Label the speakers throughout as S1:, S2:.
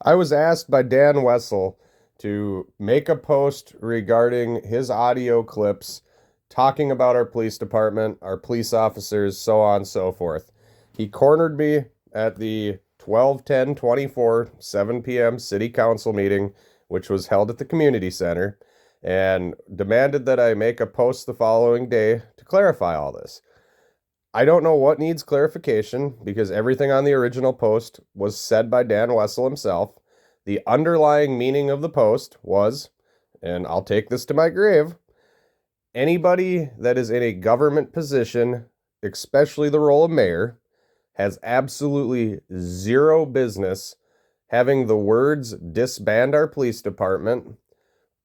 S1: I was asked by Dan Wessel to make a post regarding his audio clips talking about our police department, our police officers, so on and so forth. He cornered me at the 12/10/24 7 p.m. city council meeting, which was held at the community center, and demanded that I make a post the following day to clarify all this. I don't know what needs clarification because everything on the original post was said by Dan Wessel himself. The underlying meaning of the post was, and I'll take this to my grave, anybody that is in a government position, especially the role of mayor, has absolutely zero business having the words disband our police department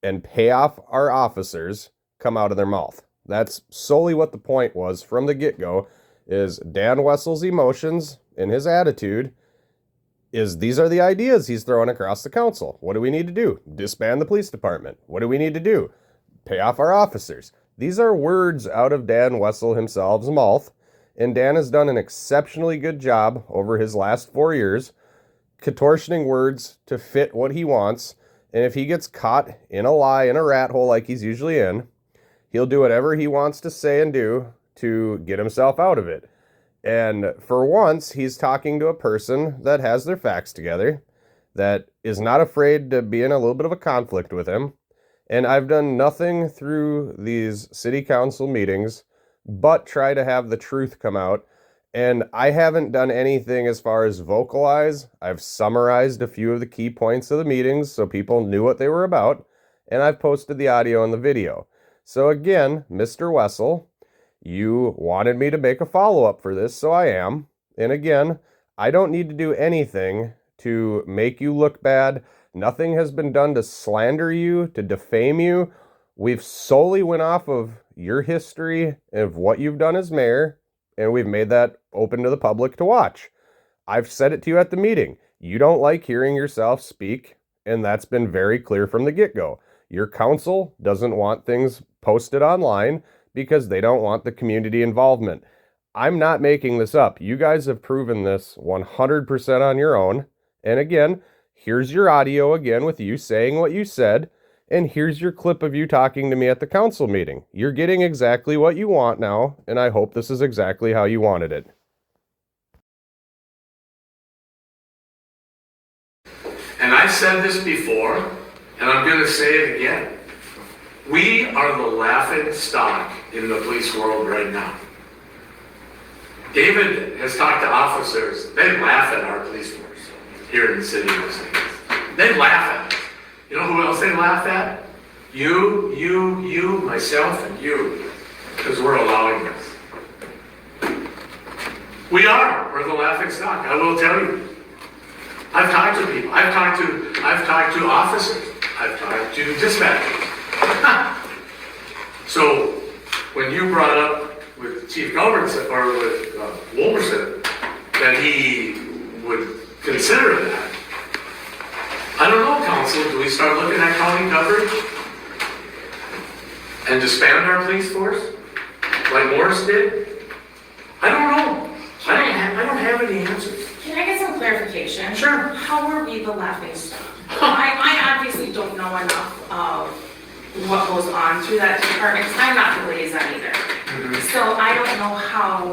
S1: and pay off our officers come out of their mouth. That's solely what the point was from the get-go, is Dan Wessel's emotions and his attitude is these are the ideas he's throwing across the council. What do we need to do? Disband the police department. What do we need to do? Pay off our officers. These are words out of Dan Wessel himself's mouth, and Dan has done an exceptionally good job over his last 4 years contortioning words to fit what he wants, and if he gets caught in a lie, in a rat hole like he's usually in, he'll do whatever he wants to say and do to get himself out of it. And for once, he's talking to a person that has their facts together, that is not afraid to be in a little bit of a conflict with him. And I've done nothing through these city council meetings but try to have the truth come out. And I haven't done anything as far as vocalize. I've summarized a few of the key points of the meetings so people knew what they were about. And I've posted the audio and the video. So again, Mr. Wessel, you wanted me to make a follow-up for this, so I am. And again, I don't need to do anything to make you look bad. Nothing has been done to slander you, to defame you. We've solely went off of your history of what you've done as mayor, and we've made that open to the public to watch. I've said it to you at the meeting. You don't like hearing yourself speak, and that's been very clear from the get-go. Your council doesn't want things posted online because they don't want the community involvement. I'm not making this up. You guys have proven this 100% on your own. And again, here's your audio again with you saying what you said. And here's your clip of you talking to me at the council meeting. You're getting exactly what you want now, and I hope this is exactly how you wanted it.
S2: And I've said this before, and I'm going to say it again. We are the laughing stock in the police world right now. David has talked to officers. They laugh at our police force here in the city of Osakis. They laugh at us. You know who else they laugh at? You, myself, and you. Because we're allowing this. We are. We're the laughing stock. I will tell you. I've talked to people. I've talked to officers. I've talked to dispatchers. So when you brought up with Chief Gilbertson or with Wolverson that he would consider that, I don't know, council. Do we start looking at county coverage and disband our police force like Morris did? I don't know. I don't have any answers.
S3: Can I get some clarification?
S2: Sure.
S3: How are we the laughing stock? I obviously don't know enough of what goes on through that department because I'm not the liaison either. Mm-hmm. So I don't know how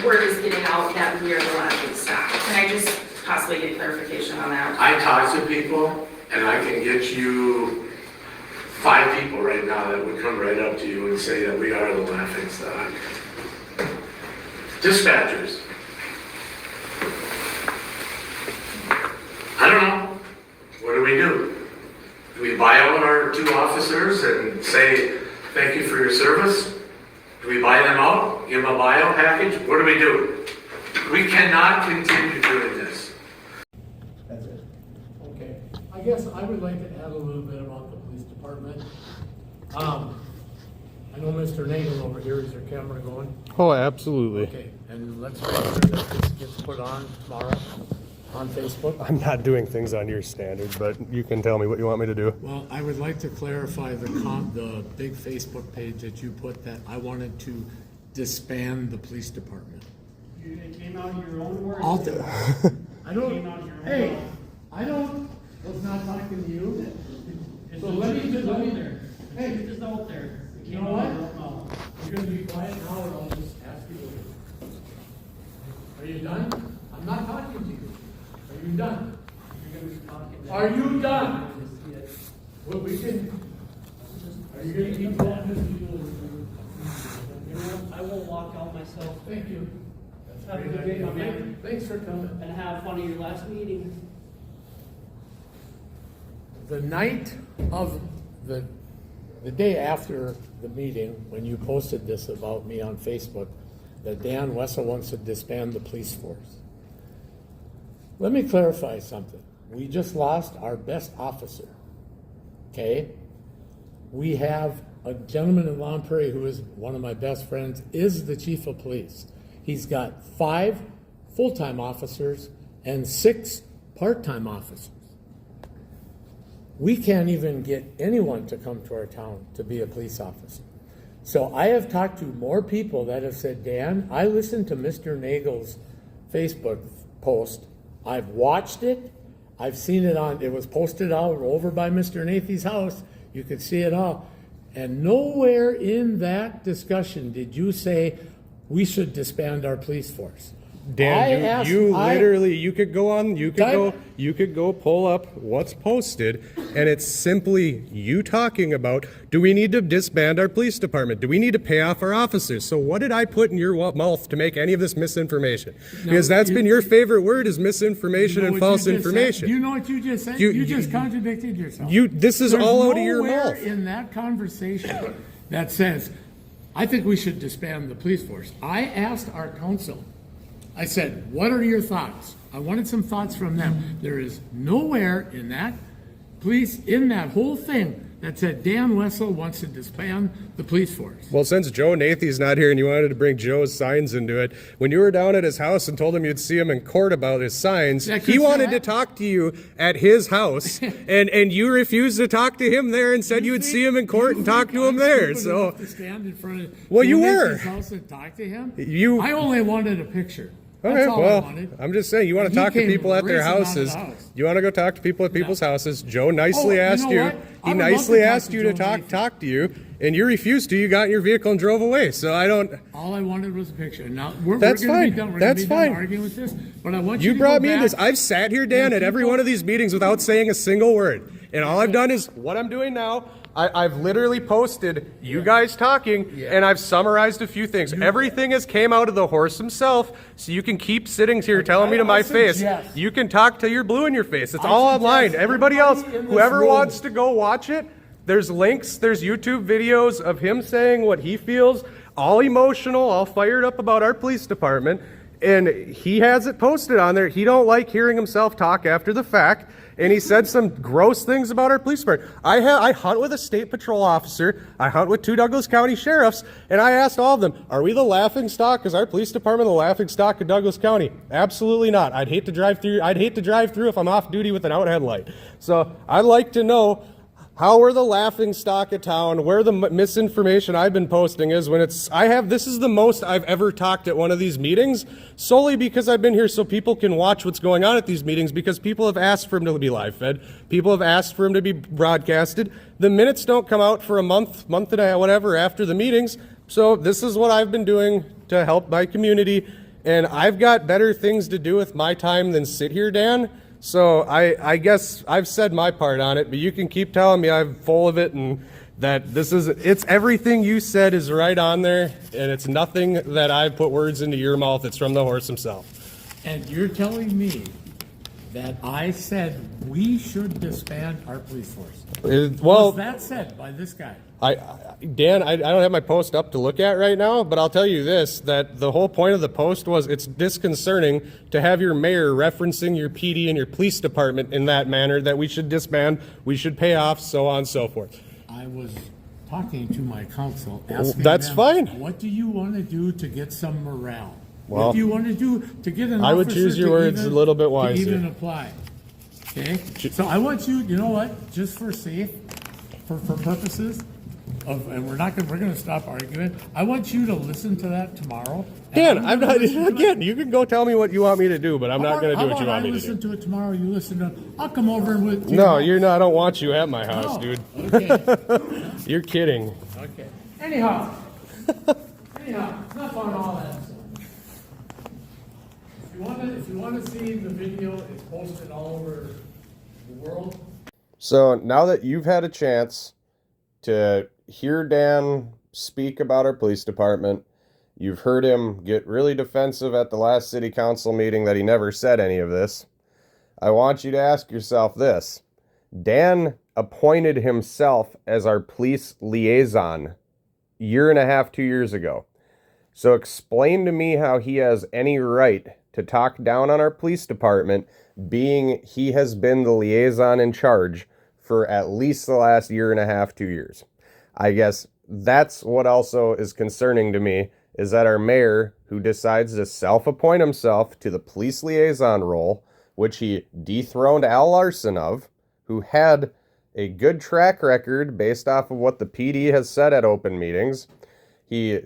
S3: word is getting out that we are the laughing stock. Can I just possibly get clarification on that?
S2: I talk to people and I can get you 5 people right now that would come right up to you and say that we are the laughing stock. Dispatchers. I don't know. What do? Do we buy out our 2 officers and say, thank you for your service? Do we buy them out? Give them a buyout package? What do we do? We cannot continue doing this.
S4: That's it. Okay. I guess I would like to add a little bit about the police department. I know Mr. Nagel over here, is your camera going?
S1: Oh, absolutely.
S4: Okay, and let's make sure that this gets put on tomorrow on Facebook.
S1: I'm not doing things on your standards, but you can tell me what you want me to do.
S4: Well, I would like to clarify the big Facebook page that you put that I wanted to disband the police department.
S5: It came out of your own words.
S4: I don't, hey, was not talking to you.
S5: It's
S4: So let me
S5: just
S4: let
S5: out
S4: me-
S5: there.
S4: Hey.
S5: It's just out there.
S4: You know what? You're gonna be quiet now, or I'll just ask you to leave. Are you done? I'm not talking to you. Are you done?
S5: You're gonna be talking.
S4: Are you done?
S5: You're gonna see it.
S4: Well, we can. Are you gonna keep going?
S5: You know what? I will walk out myself.
S4: Thank you.
S5: Have a good day, my man.
S4: Thanks for coming.
S5: And have fun at your last meeting.
S4: The night of the day after the meeting, when you posted this about me on Facebook, that Dan Wessel wants to disband the police force. Let me clarify something. We just lost our best officer. Okay? We have a gentleman in Long Prairie who is one of my best friends, is the chief of police. He's got 5 full-time officers and 6 part-time officers. We can't even get anyone to come to our town to be a police officer. So I have talked to more people that have said, Dan, I listened to Mr. Nagel's Facebook post. I've watched it. I've seen it it was posted out over by Mr. Nathy's house. You could see it all. And nowhere in that discussion did you say we should disband our police force.
S1: Dan, you could go pull up what's posted, and it's simply you talking about, do we need to disband our police department? Do we need to pay off our officers? So what did I put in your mouth to make any of this misinformation? Because that's been your favorite word, is misinformation and false information.
S4: Do you know what you just said? You just contradicted yourself.
S1: This is all out of your
S4: There's
S1: mouth.
S4: nowhere in that conversation that says, I think we should disband the police force. I asked our council, I said, what are your thoughts? I wanted some thoughts from them. There is nowhere in that whole thing that said Dan Wessel wants to disband the police force.
S1: Well, since Joe Nathy's not here and you wanted to bring Joe's signs into it, when you were down at his house and told him you'd see him in court about his signs, he wanted to talk to you at his house, and you refused to talk to him there and said you would see him in court and talk to him there. So,
S4: to stand in front of
S1: well, you
S4: Joe
S1: were.
S4: Nathan's house and talk to him.
S1: I
S4: only wanted a picture.
S1: Okay,
S4: That's all I
S1: well,
S4: wanted.
S1: I'm just saying, you want to
S4: He
S1: talk to
S4: came
S1: people at their
S4: racing out of the
S1: houses.
S4: house.
S1: You want to go talk to people at people's houses. Joe nicely
S4: you
S1: asked
S4: know
S1: you.
S4: what? I
S1: He
S4: would love
S1: nicely
S4: to talk
S1: asked
S4: to
S1: you to
S4: Joe Nathan.
S1: talk to you, and you refused to. You got in your vehicle and drove away. So I don't.
S4: All I wanted was a picture. Now we're
S1: That's
S4: gonna
S1: fine.
S4: be done. We're
S1: That's
S4: gonna be done
S1: fine.
S4: arguing with this, but I want
S1: You
S4: to
S1: brought
S4: go
S1: me in
S4: back.
S1: this. I've sat here, Dan, at every one of these meetings without saying a single word. And all I've done is what I'm doing now. I've literally posted you guys talking, and I've summarized a few things. Everything has came out of the horse himself, so you can keep sitting here telling me to my face. You can talk till you're blue in your face. It's all online. Everybody else, whoever wants to go watch it, there's links, there's YouTube videos of him saying what he feels, all emotional, all fired up about our police department, and he has it posted on there. He don't like hearing himself talk after the fact. And he said some gross things about our police department. I hunt with a state patrol officer. I hunt with 2 Douglas County sheriffs. And I asked all of them, are we the laughing stock? Is our police department the laughing stock of Douglas County? Absolutely not. I'd hate to drive through if I'm off duty with an out headlight. So I'd like to know how we're the laughing stock of town, where the misinformation I've been posting is when this is the most I've ever talked at one of these meetings, solely because I've been here so people can watch what's going on at these meetings, because people have asked for him to be live fed. People have asked for him to be broadcasted. The minutes don't come out for a month and a half, whatever, after the meetings. So this is what I've been doing to help my community. And I've got better things to do with my time than sit here, Dan. So I guess I've said my part on it, but you can keep telling me I'm full of it and that it's everything you said is right on there, and it's nothing that I put words into your mouth. It's from the horse himself.
S4: And you're telling me that I said we should disband our police force. Was that said by this guy?
S1: Dan, I don't have my post up to look at right now, but I'll tell you this, that the whole point of the post was it's disconcerting to have your mayor referencing your PD and your police department in that manner, that we should disband, we should pay off, so on and so forth.
S4: I was talking to my council, asking
S1: That's
S4: them,
S1: fine.
S4: what do you want to do to get some morale?
S1: Well,
S4: what do you want to do to get an
S1: I would
S4: officer
S1: choose your
S4: to
S1: words
S4: even,
S1: a little bit
S4: to
S1: wiser.
S4: even apply? Okay? So I want you know what, just for purposes, and we're gonna stop arguing. I want you to listen to that tomorrow.
S1: Dan, I'm not, again, you can go tell me what you want me to do, but I'm not going to do what you want me to
S4: listen
S1: do.
S4: to it tomorrow, you listen to it. I'll come over and with.
S1: No, you're not. I don't want you at my house,
S4: Oh,
S1: dude.
S4: okay.
S1: You're kidding.
S4: Okay. Anyhow, enough on all that stuff. If you wanna see the video, it's posted all over the world.
S1: So now that you've had a chance to hear Dan speak about our police department, you've heard him get really defensive at the last city council meeting that he never said any of this. I want you to ask yourself this. Dan appointed himself as our police liaison a year and a half, 2 years ago. So explain to me how he has any right to talk down on our police department, being he has been the liaison in charge for at least the last year and a half, 2 years. I guess that's what also is concerning to me, is that our mayor, who decides to self-appoint himself to the police liaison role, which he dethroned Al Larson of, who had a good track record based off of what the PD has said at open meetings. He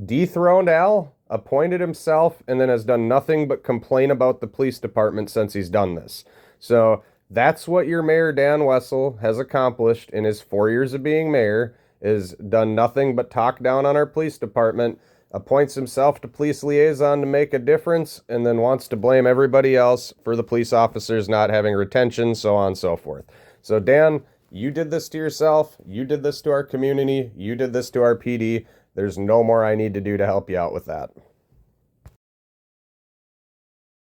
S1: dethroned Al, appointed himself, and then has done nothing but complain about the police department since he's done this. So that's what your mayor, Dan Wessel, has accomplished in his 4 years of being mayor, is done nothing but talk down on our police department, appoints himself to police liaison to make a difference, and then wants to blame everybody else for the police officers not having retention, so on and so forth. So Dan, you did this to yourself, you did this to our community, you did this to our PD. There's no more I need to do to help you out with that.